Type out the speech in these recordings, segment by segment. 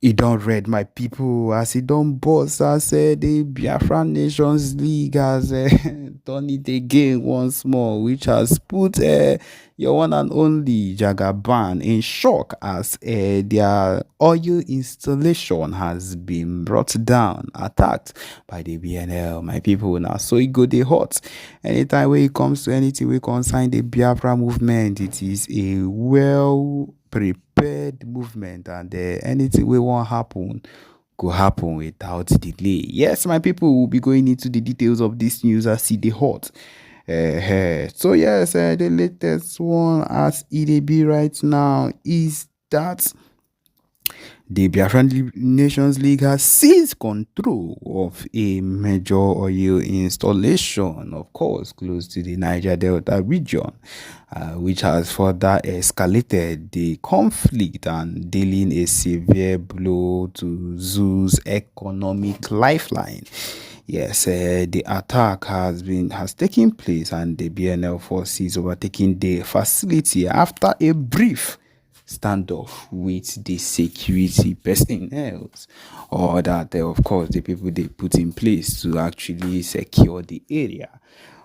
He don't read my people as he don't boss as the Biafra Nations League has done it again once more, which has put your one and only Jagaban in shock as their oil installation has been brought down, attacked by the BNL. My people now, so it go they hot. Anytime when it comes to anything we concern the Biafra movement, it is a well prepared movement, and anything we want happen go happen without delay. Yes, my people will be going into the details of this news as see the hot. So yes, the latest one as it be right now is that the Biafran Nations League has seized control of a major oil installation, of course, close to the Niger Delta region, which has further escalated the conflict and dealing a severe blow to Zoo's economic lifeline. Yes, the attack has taken place, and the BNL forces overtaking the facility after a brief standoff with the security personnel, or that of course the people they put in place to actually secure the area.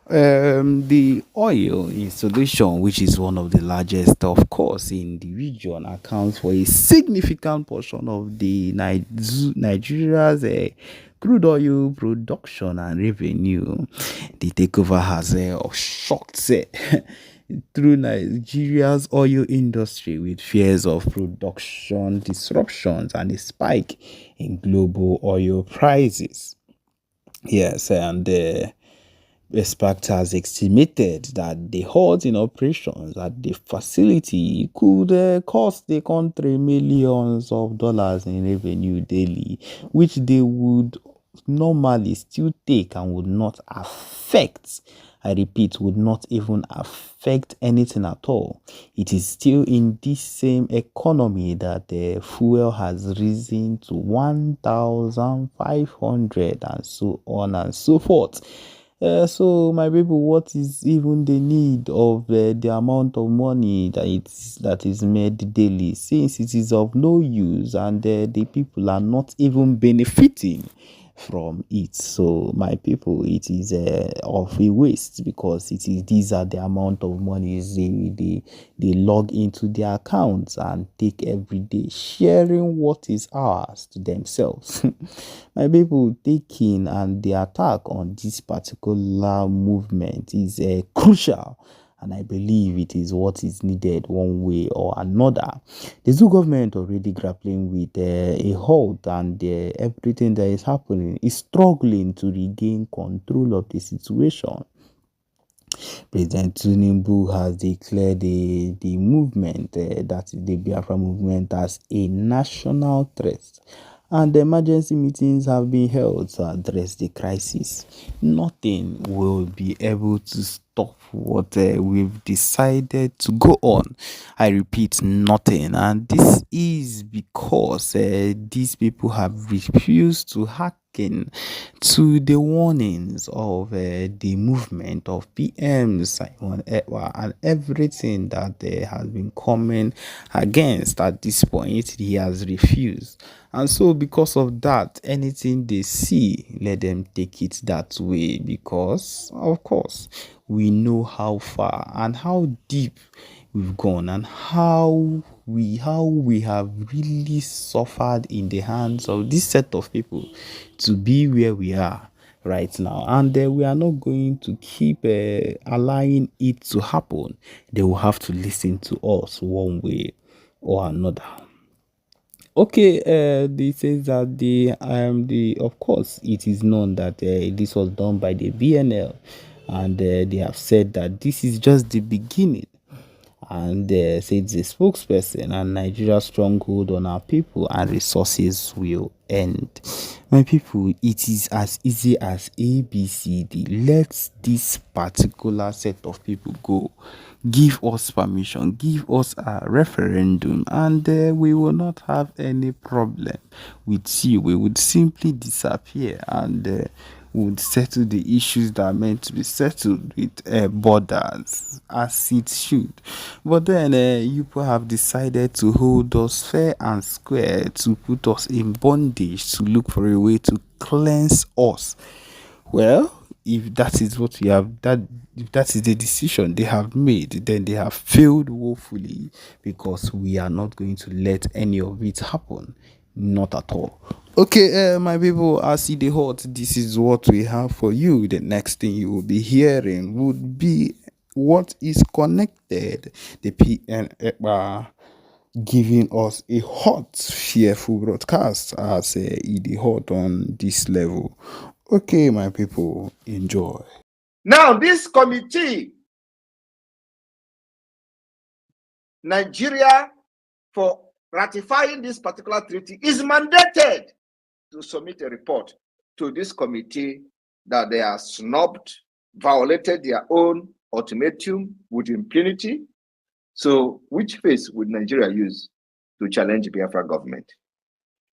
The oil installation, which is one of the largest, of course, in the region, accounts for a significant portion of the Nigeria's crude oil production and revenue. The takeover has shocked through Nigeria's oil industry, with fears of production disruptions and a spike in global oil prices. Yes, and Expert has estimated that the halt in operations at the facility could cost the country millions of dollars in revenue daily, which they would normally still take and would not affect. I repeat, would not even affect anything at all. It is still in this same economy that the fuel has risen to 1,500 and so on and so forth. So my people, what is even the need of the amount of money that is made daily, since it is of no use and the people are not even benefiting from it? So my people, it is of a waste, because these are the amount of money they log into their accounts and take every day, sharing what is ours to themselves. My people, taking and the attack on this particular movement is crucial, and I believe it is what is needed one way or another. The zoo government already grappling with a halt, and everything that is happening is struggling to regain control of the situation. President Tinubu has declared the movement, that is the Biafra movement, as a national threat, and emergency meetings have been held to address the crisis. Nothing will be able to stop what we've decided to go on. I repeat, nothing. And this is because these people have refused to hearken to the warnings of the movement of PM Simon Ekwa and everything that has been coming against. At this point, he has refused. And so because of that, anything they see, let them take it that way, because of course we know how far and how deep we've gone, and how we have really suffered in the hands of this set of people to be where we are right now. And we are not going to keep allowing it to happen. They will have to listen to us one way or another. Okay, they says that the of course it is known that this was done by the BNL, and they have said that this is just the beginning, and said the spokesperson, and Nigeria's stronghold on our people and resources will end. My people, it is as easy as ABCD. Let this particular set of people go. Give us permission, give us a referendum, and we will not have any problem with you. We would simply disappear, and would settle the issues that are meant to be settled with borders as it should. But then you people have decided to hold us fair and square, to put us in bondage, to look for a way to cleanse us. Well, if that is what you have, that if that is the decision they have made, then they have failed woefully, because we are not going to let any of it happen. Not at all. Okay, my people, as see the hot, this is what we have for you. The next thing you will be hearing would be what is connected. The PN giving us a hot, fearful broadcast as it hot on this level. Okay, my people, enjoy. Now, this committee, Nigeria, for ratifying this particular treaty, is mandated to submit a report to this committee that they are snubbed, violated their own ultimatum with impunity. So, which face would Nigeria use to challenge the Biafra government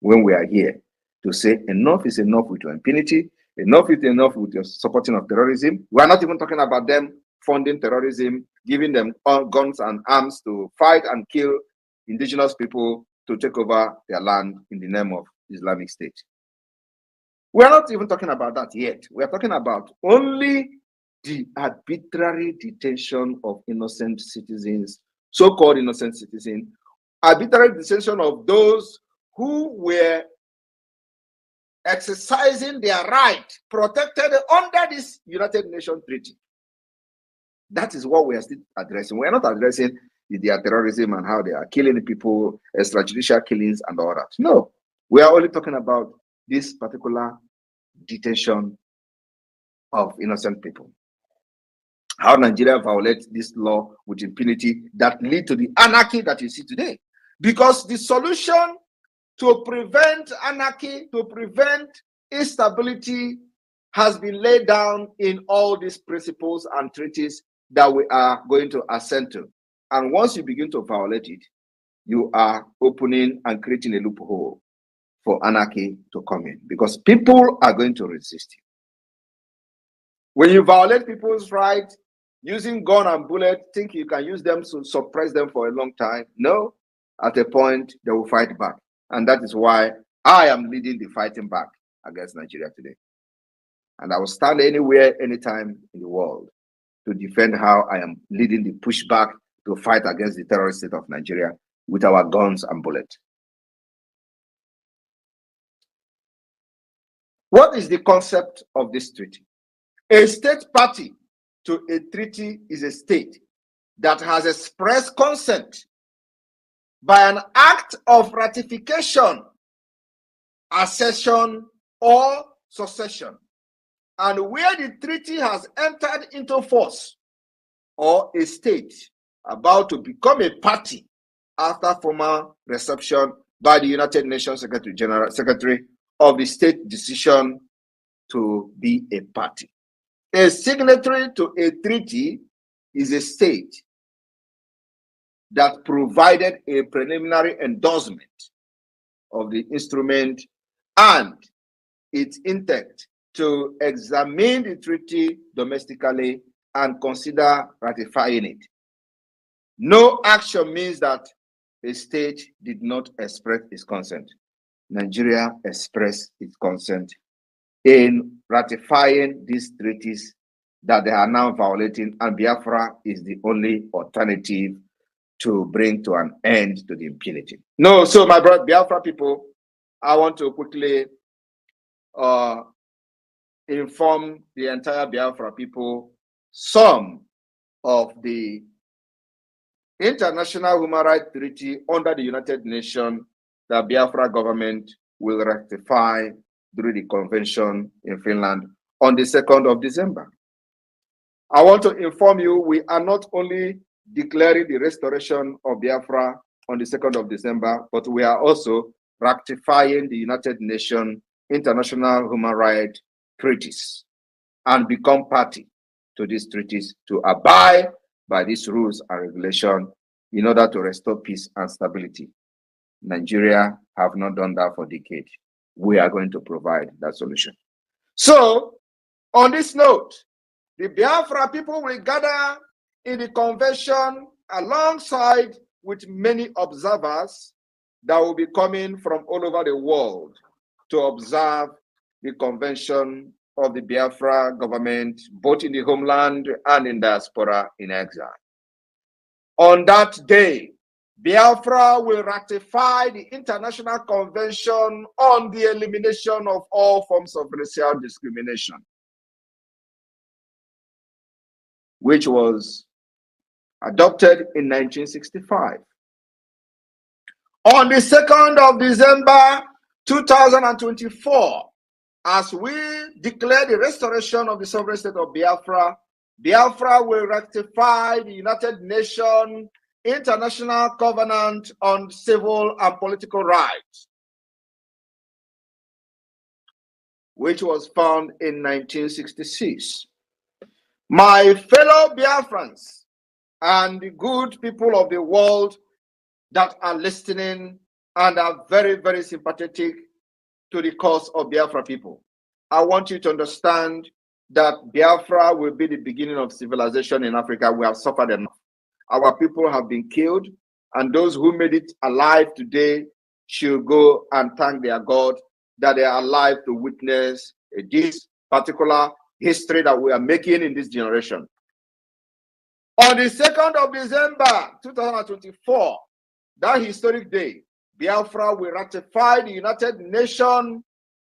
when we are here to say enough is enough with your impunity, enough is enough with your supporting of terrorism? We are not even talking about them funding terrorism, giving them guns and arms to fight and kill indigenous people to take over their land in the name of Islamic State. We are not even talking about that yet. We are talking about only the arbitrary detention of innocent citizens, so-called innocent citizens, arbitrary detention of those who were exercising their right protected under this United Nations treaty. That is what we are still addressing. We are not addressing their terrorism and how they are killing people, extrajudicial killings and all that. No, we are only talking about this particular detention of innocent people. How Nigeria violates this law with impunity that lead to the anarchy that you see today. Because the solution to prevent anarchy, to prevent instability, has been laid down in all these principles and treaties that we are going to assent to. And once you begin to violate it, you are opening and creating a loophole for anarchy to come in, because people are going to resist you. When you violate people's rights, using gun and bullet, think you can use them to suppress them for a long time? No, at a point they will fight back. And that is why I am leading the fighting back against Nigeria today. And I will stand anywhere, anytime in the world to defend how I am leading the pushback to fight against the terrorist state of Nigeria with our guns and bullets. What is the concept of this treaty? A state party to a treaty is a state that has expressed consent by an act of ratification, accession, or succession, and where the treaty has entered into force, or a state about to become a party after formal reception by the United Nations Secretary of the state decision to be a party. A signatory to a treaty is a state that provided a preliminary endorsement of the instrument and its intent to examine the treaty domestically and consider ratifying it. No action means that a state did not express its consent. Nigeria expressed its consent in ratifying these treaties that they are now violating, and Biafra is the only alternative to bring to an end to the impunity. No, so my brother Biafra people, I want to quickly inform the entire Biafra people some of the international human rights treaty under the United Nations that Biafra government will ratify through the convention in Finland on the 2nd of December. I want to inform you, we are not only declaring the restoration of Biafra on the 2nd of December, but we are also ratifying the United Nations international human rights treaties and become party to these treaties to abide by these rules and regulations in order to restore peace and stability. Nigeria have not done that for decades. We are going to provide that solution. So On this note, the Biafra people will gather in the convention alongside with many observers that will be coming from all over the world to observe the convention of the Biafra government, both in the homeland and in diaspora in exile. On that day, Biafra will ratify the International Convention on the Elimination of All Forms of Racial Discrimination, which was adopted in 1965. On the 2nd of December 2024, as we declare the restoration of the sovereign state of Biafra, Biafra will ratify the United Nations International Covenant on Civil and Political Rights, which was found in 1966. My fellow Biafrans and the good people of the world that are listening and are very, very sympathetic to the cause of Biafra people, I want you to understand that Biafra will be the beginning of civilization in Africa. We have suffered enough. Our people have been killed, and those who made it alive today should go and thank their God that they are alive to witness this particular history that we are making in this generation. On the 2nd of December 2024, that historic day, Biafra will ratify the United Nations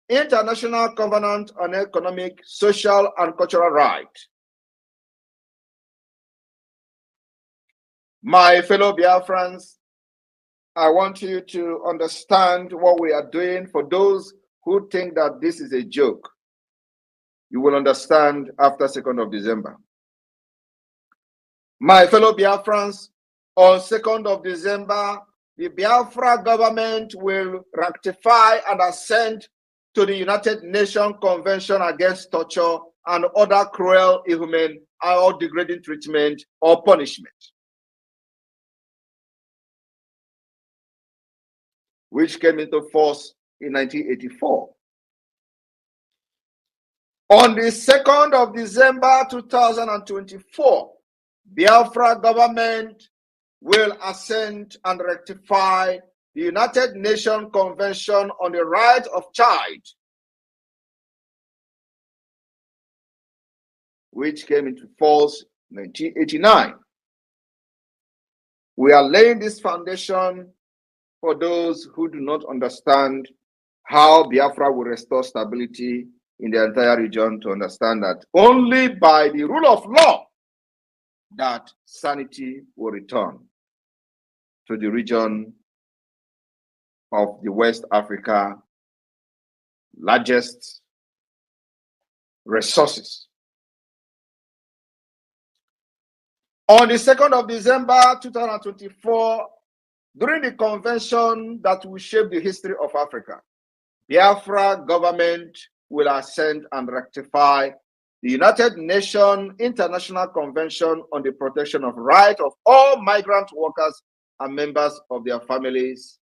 International Covenant on Economic, Social, and Cultural Rights. My fellow Biafrans, I want you to understand what we are doing. For those who think that this is a joke, you will understand after 2nd of December. My fellow Biafrans, on 2nd of December, the Biafra government will ratify and assent to the United Nations Convention Against Torture and other cruel, inhuman, or degrading treatment or punishment, which came into force in 1984. On the 2nd of December 2024, Biafra government will assent and rectify the United Nations Convention on the Right of Child, which came into force in 1989. We are laying this foundation for those who do not understand how Biafra will restore stability in the entire region, to understand that only by the rule of law that sanity will return to the region of the West Africa, largest resources. On the 2nd of December 2024, during the convention that will shape the history of Africa, Biafra government will assent and rectify the United Nations International Convention on the Protection of Rights of all migrant workers and members of their families,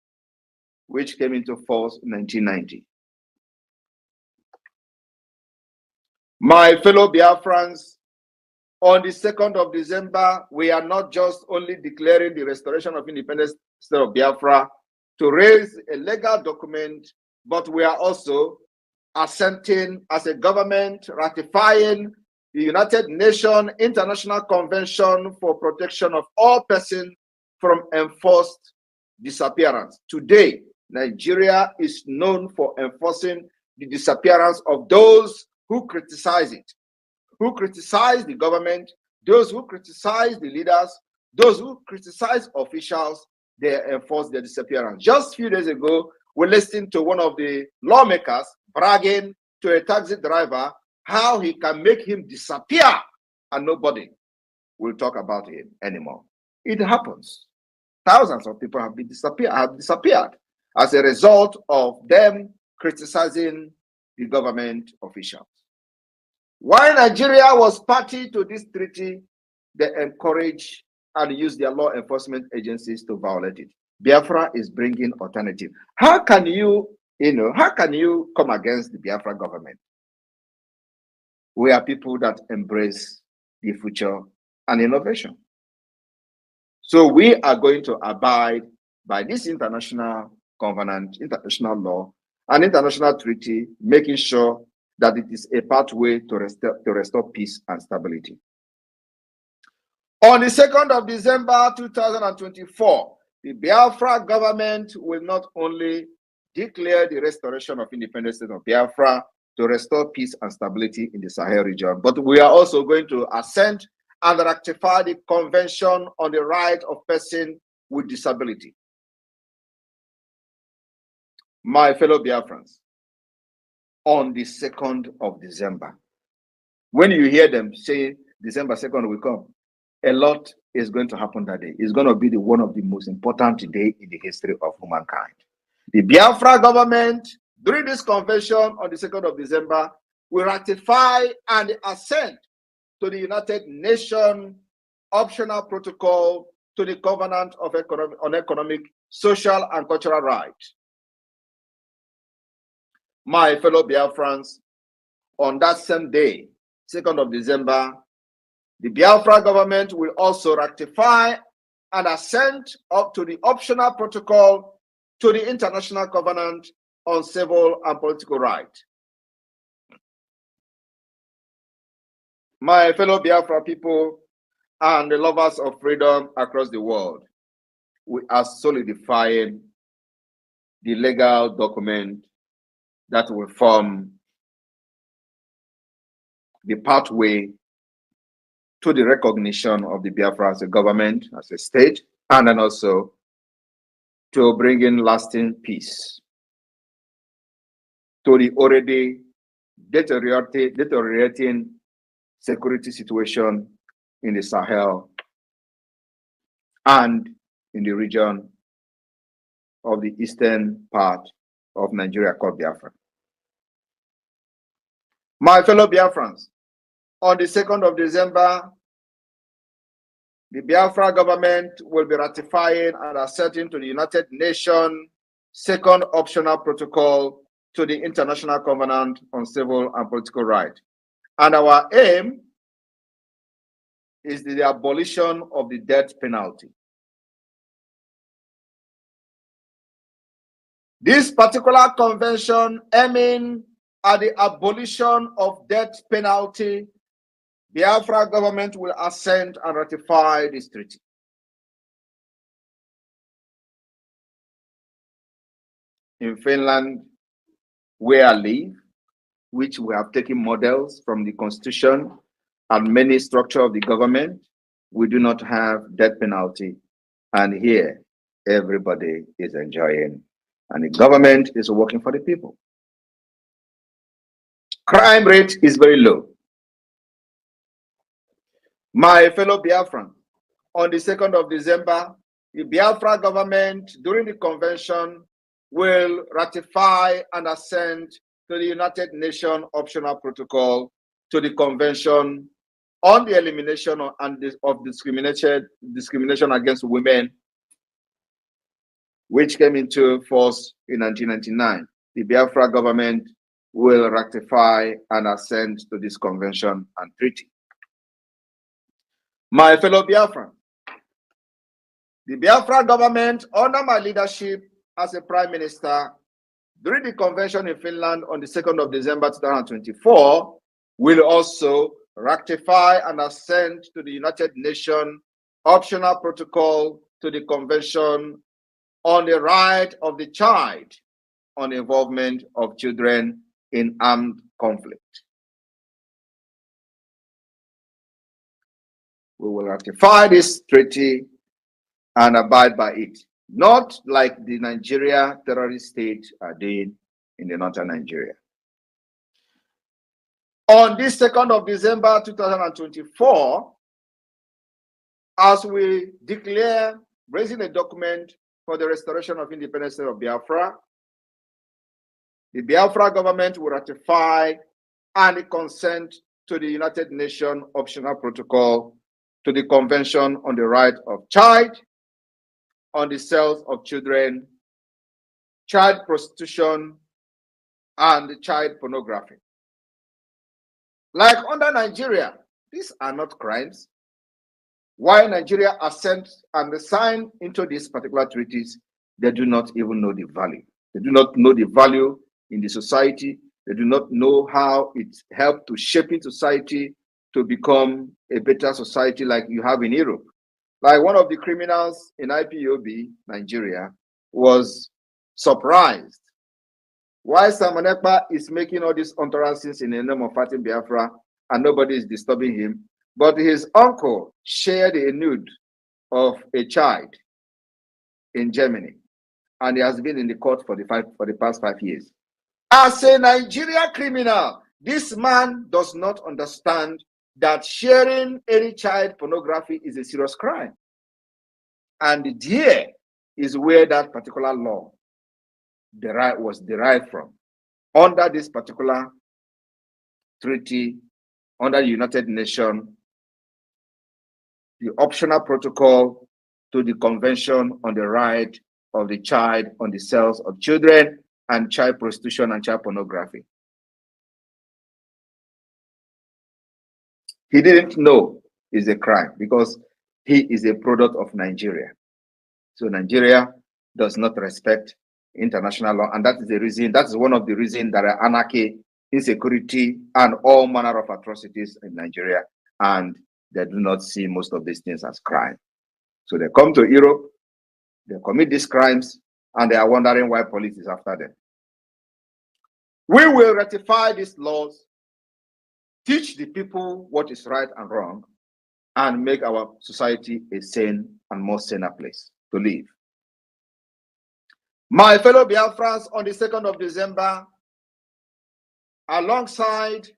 which came into force in 1990. My fellow Biafrans, on the 2nd of December, we are not just only declaring the restoration of independence state of Biafra to raise a legal document, but we are also assenting as a government, ratifying the United Nations International Convention for Protection of All Persons from Enforced Disappearance. Today, Nigeria is known for enforcing the disappearance of those who criticize it, who criticize the government, those who criticize the leaders, those who criticize officials. They enforce their disappearance. Just a few days ago, we listened to one of the lawmakers bragging to a taxi driver how he can make him disappear and nobody will talk about him anymore. It happens. Thousands of people have disappeared as a result of them criticizing the government officials. While Nigeria was party to this treaty, they encourage and use their law enforcement agencies to violate it. Biafra is bringing alternative. How can you come against the Biafra government? We are people that embrace the future and innovation. So we are going to abide by this international covenant, international law, and international treaty, making sure that it is a pathway to restore peace and stability. On the 2nd of December 2024, the Biafra government will not only declare the restoration of independent state of Biafra to restore peace and stability in the Sahel region, but we are also going to assent and ratify the Convention on the Right of Persons with Disability. My fellow Biafrans, on the 2nd of December, when you hear them say December 2nd will come, a lot is going to happen that day. It's going to be one of the most important days in the history of humankind. The Biafra government, during this convention on the 2nd of December, will ratify and assent to the United Nations optional protocol to the Covenant of Economic, Social, and Cultural Rights. My fellow Biafrans, on that same day, 2nd of December, the Biafra government will also ratify and assent up to the optional protocol to the International Covenant on Civil and Political Rights. My fellow Biafra people and the lovers of freedom across the world, we are solidifying the legal document that will form the pathway to the recognition of the Biafra as a government, as a state, and then also to bring in lasting peace to the already deteriorating security situation in the Sahel and in the region of the eastern part of Nigeria called Biafra. My fellow Biafrans, on the 2nd of December, the Biafra government will be ratifying and assenting to the United Nations second optional protocol to the International Covenant on Civil and Political Rights. And our aim is the abolition of the death penalty. This particular convention aiming at the abolition of death penalty, Biafra government will assent and ratify this treaty. In Finland, where I live, which we have taken models from the constitution and many structure of the government, we do not have death penalty. And here, everybody is enjoying, and the government is working for the people. Crime rate is very low. My fellow Biafran, on the 2nd of December, the Biafra government, during the convention, will ratify and assent to the United Nations optional protocol to the Convention on the Elimination of Discrimination against Women, which came into force in 1999. The Biafra government will ratify and assent to this convention and treaty. My fellow Biafran, the Biafra government, under my leadership as a prime minister, during the convention in Finland on the 2nd of December 2024, will also ratify and assent to the United Nations optional protocol to the Convention on the Right of the Child on involvement of children in armed conflict. We will ratify this treaty and abide by it, not like the Nigeria terrorist state are doing in the northern Nigeria. On this 2nd of December 2024, as we declare raising a document for the restoration of independence of Biafra, the Biafra government will ratify and consent to the United Nations optional protocol to the Convention on the Right of Child, on the sales of children, child prostitution, and child pornography. Like under Nigeria, these are not crimes. Why Nigeria assent and signed into these particular treaties, they do not even know the value. They do not know the value in the society. They do not know how it helped to shape in society to become a better society like you have in Europe. Like one of the criminals in IPOB, Nigeria, was surprised why Simon Ekpa is making all these utterances in the name of fighting Biafra and nobody is disturbing him. But his uncle shared a nude of a child in Germany, and he has been in the court for the past 5 years. As a Nigerian criminal, this man does not understand that sharing any child pornography is a serious crime. And here is where that particular law was derived from. Under this particular treaty, under the United Nations, the optional protocol to the Convention on the Right of the Child on the Sales of Children and Child Prostitution and Child Pornography. He didn't know it's a crime because he is a product of Nigeria. So Nigeria does not respect international law, and that is the reason, that is one of the reasons there are anarchy, insecurity, and all manner of atrocities in Nigeria, and they do not see most of these things as crime. So they come to Europe, they commit these crimes, and they are wondering why police is after them. We will ratify these laws, teach the people what is right and wrong, and make our society a sane and more saner place to live. My fellow Biafrans, on the 2nd of December, alongside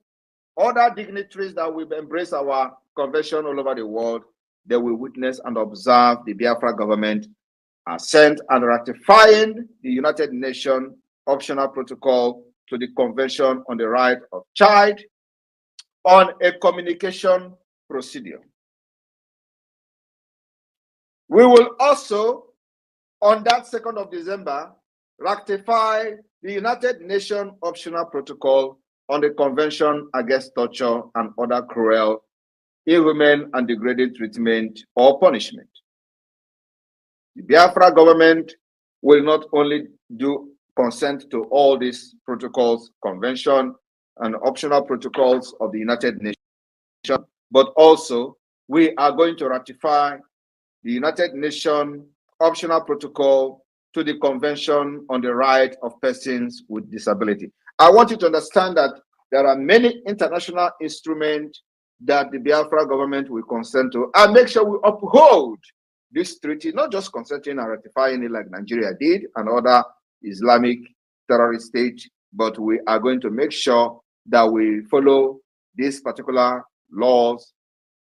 other dignitaries that will embrace our convention all over the world, they will witness and observe the Biafra government assent and ratifying the United Nations optional protocol to the Convention on the Right of Child on a communication procedure. We will also, on that 2nd of December, ratify the United Nations optional protocol on the Convention Against Torture and Other Cruel, Inhuman, and Degrading Treatment or Punishment. The Biafra government will not only do consent to all these protocols, convention, and optional protocols of the United Nations, but also we are going to ratify the United Nations optional protocol to the Convention on the Right of Persons with Disability. I want you to understand that there are many international instruments that the Biafra government will consent to, and make sure we uphold this treaty, not just consenting and ratifying it like Nigeria did and other Islamic terrorist states, but we are going to make sure that we follow these particular laws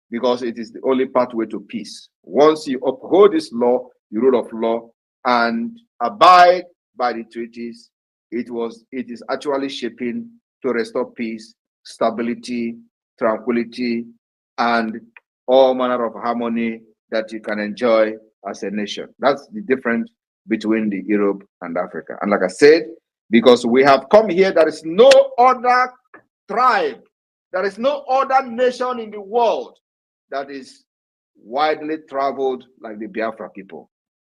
because it is the only pathway to peace. Once you uphold this law, the rule of law, and abide by the treaties, it is actually shaping to restore peace, stability, tranquility, and all manner of harmony that you can enjoy as a nation. That's the difference between the Europe and Africa. And like I said, because we have come here, there is no other tribe, there is no other nation in the world that is widely traveled like the Biafra people.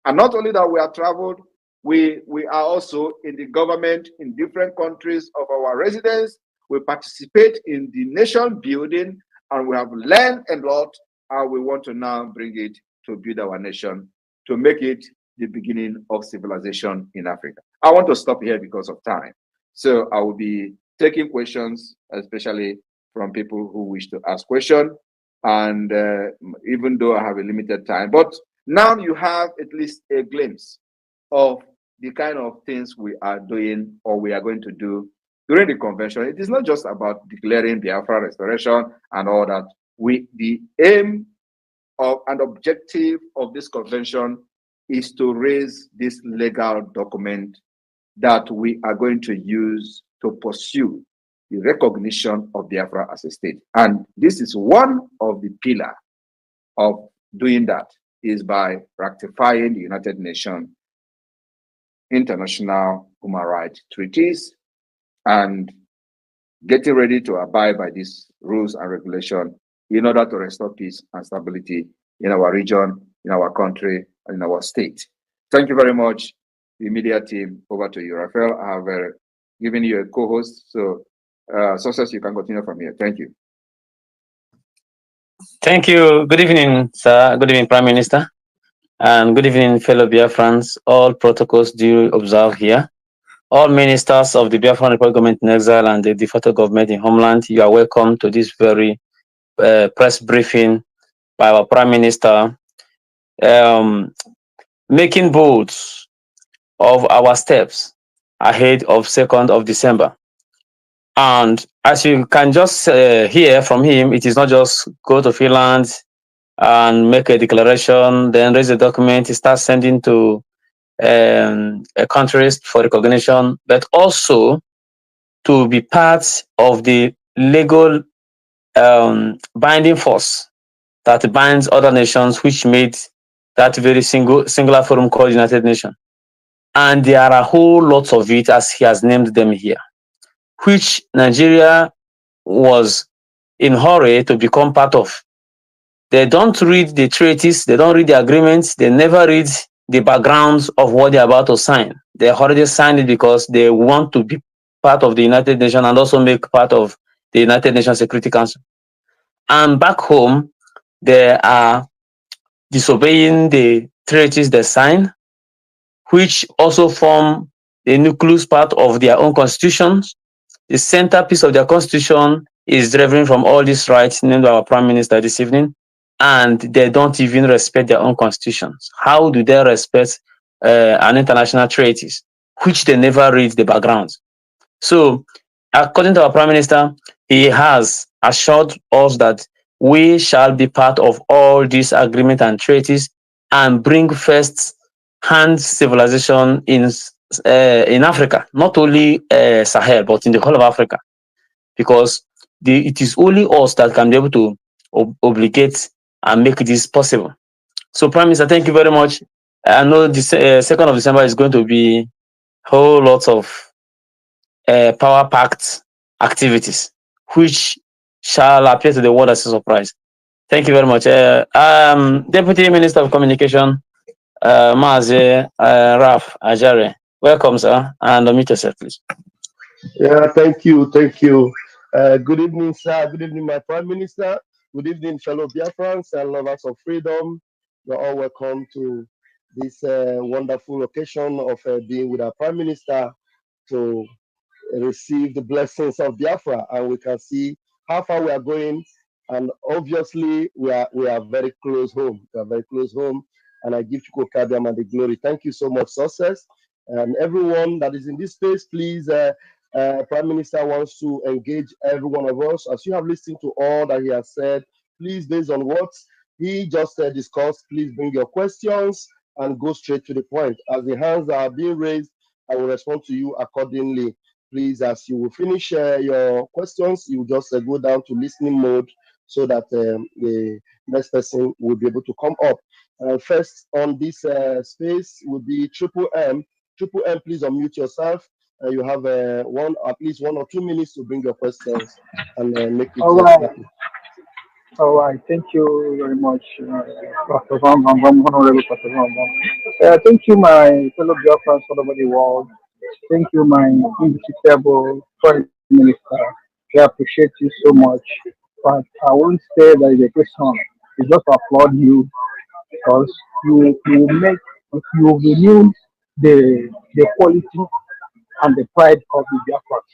And not only that we are traveled, we are also in the government in different countries of our residence. We participate in the nation building, and we have learned a lot, and we want to now bring it to build our nation, to make it the beginning of civilization in Africa. I want to stop here because of time. So I will be taking questions, especially from people who wish to ask questions. And even though I have a limited time, but now you have at least a glimpse of the kind of things we are doing or we are going to do during the convention. It is not just about declaring Biafra restoration and all that. The aim of and objective of this convention is to raise this legal document that we are going to use to pursue the recognition of Biafra as a state. And this is one of the pillars of doing that, is by ratifying the United Nations international human rights treaties and getting ready to abide by these rules and regulations in order to restore peace and stability in our region, in our country, and in our state. Thank you very much, the media team. Over to you, Raphael. I have given you a co-host, so Success, you can continue from here. Thank you. Thank you. Good evening, sir. Good evening, Prime Minister. And good evening, fellow Biafrans. All protocols due observed here. All ministers of the Biafran Republic government in exile and the de facto government in homeland, you are welcome to this very press briefing by our Prime Minister, making bold of our steps ahead of 2nd of December. And as you can just hear from him, it is not just go to Finland and make a declaration, then raise a document, start sending to countries for recognition, but also to be part of the legal binding force that binds other nations, which made that very singular forum called United Nations. And there are a whole lot of it, as he has named them here, which Nigeria was in hurry to become part of. They don't read the treaties, they don't read the agreements, they never read the backgrounds of what they're about to sign. They already signed it because they want to be part of the United Nations and also make part of the United Nations Security Council. And back home, they are disobeying the treaties they sign, which also form the nucleus part of their own constitutions. The centerpiece of their constitution is deriving from all these rights named by our Prime Minister this evening, and they don't even respect their own constitutions. How do they respect an international treaties, which they never read the backgrounds? So, according to our Prime Minister, he has assured us that we shall be part of all these agreements and treaties and bring first-hand civilization in Africa, not only Sahel, but in the whole of Africa, because it is only us that can be able to obligate and make this possible. So, Prime Minister, thank you very much. I know the 2nd of December is going to be whole lot of power-packed activities, which shall appear to the world as a surprise. Thank you very much. Deputy Minister of Communication, Mazi Raf Ajare. Welcome, sir, and unmute yourself, please. Yeah, thank you, thank you. Good evening, sir. Good evening, my Prime Minister. Good evening, fellow Biafrans and lovers of freedom. You're all welcome to this wonderful occasion of being with our Prime Minister to receive the blessings of Biafra, and we can see how far we are going. And obviously, we are very close home. We are very close home, and I give Chuko Kabiam and the glory. Thank you so much, Success, and everyone that is in this space. Please, Prime Minister wants to engage every one of us. As you have listened to all that he has said, please, based on what he just discussed, please bring your questions and go straight to the point. As the hands are being raised, I will respond to you accordingly. Please, as you will finish your questions, you just go down to listening mode so that the next person will be able to come up. First on this space will be Triple M. Triple M, please unmute yourself. You have at least 1 or 2 minutes to bring your questions and make it. All right. All right. Thank you very much, Pastor Van, Honorable Pastor Van. Thank you, my fellow Biafrans all over the world. Thank you, my indefeasible Foreign Minister. I appreciate you so much. But I won't say that is a question. It's just to applaud you because you renew the quality and the pride of the Biafrans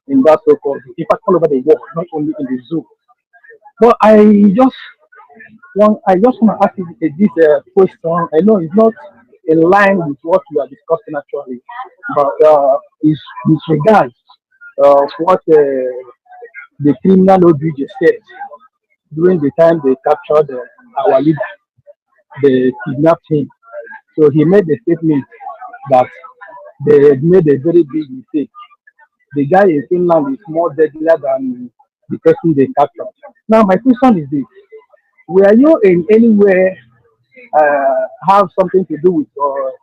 in that so-called, in fact, all over the world, not only in the zoo. But I just want to ask you this question. I know it's not in line with what we are discussing actually, but it's with regards of what the criminal OBJ said during the time they captured our leader, they kidnapped him. So he made the statement that they had made a very big mistake. The guy in Finland is more deadlier than the person they captured. Now, my question is this: were you in any way have something to do with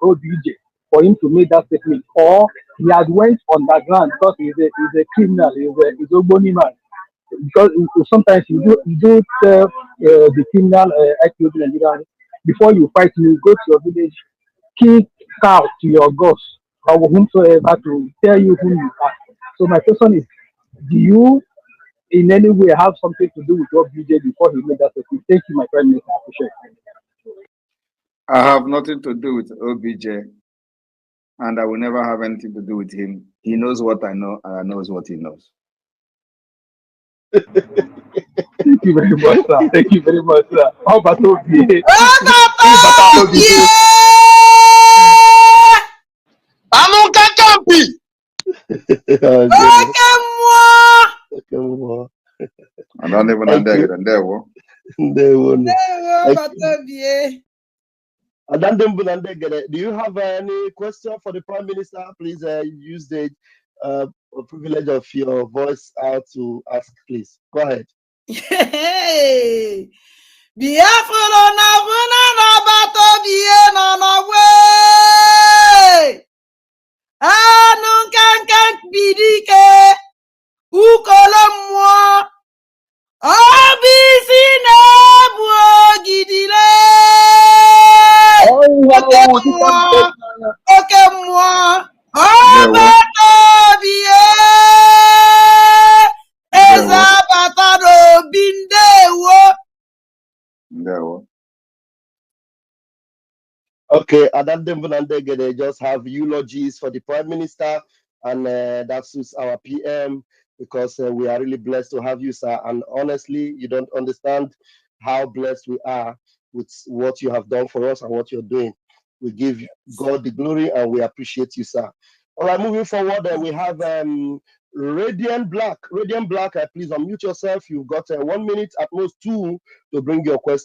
OBJ? for him to make that statement, or he had went underground because he's a criminal, he's a bony man. Because sometimes you do tell the criminal activity in Nigeria, before you fight me, go to your village, kick cow to your gods or whomsoever to tell you who you are. So my question is, do you in any way have something to do with what BJ before he made that statement? Thank you, my Prime Minister. I appreciate it. I have nothing to do with OBJ, and I will never have anything to do with him. He knows what I know, and I knows what he knows. Thank you very much, sir. Thank you very much, sir. How about OBJ? I don't even Thank you. understand. There won't. Do you have any question for the Prime Minister? Please use the privilege of your voice out to ask, please. Go ahead. Biafra na vuna na bato bie no way. Anu kankan bidike ukolo mwa. Obisi na buo gidile. Oke mwa. Obato bie. Eza batado bindewo. Okay, they just have eulogies for the Prime Minister, and that suits our PM because we are really blessed to have you, sir. And honestly, you don't understand how blessed we are with what you have done for us and what you're doing. We give God the glory and we appreciate you, sir. All right, moving forward, we have Radiant Black. Radiant Black, please unmute yourself. You've got 1 minute, at most 2, to bring your question.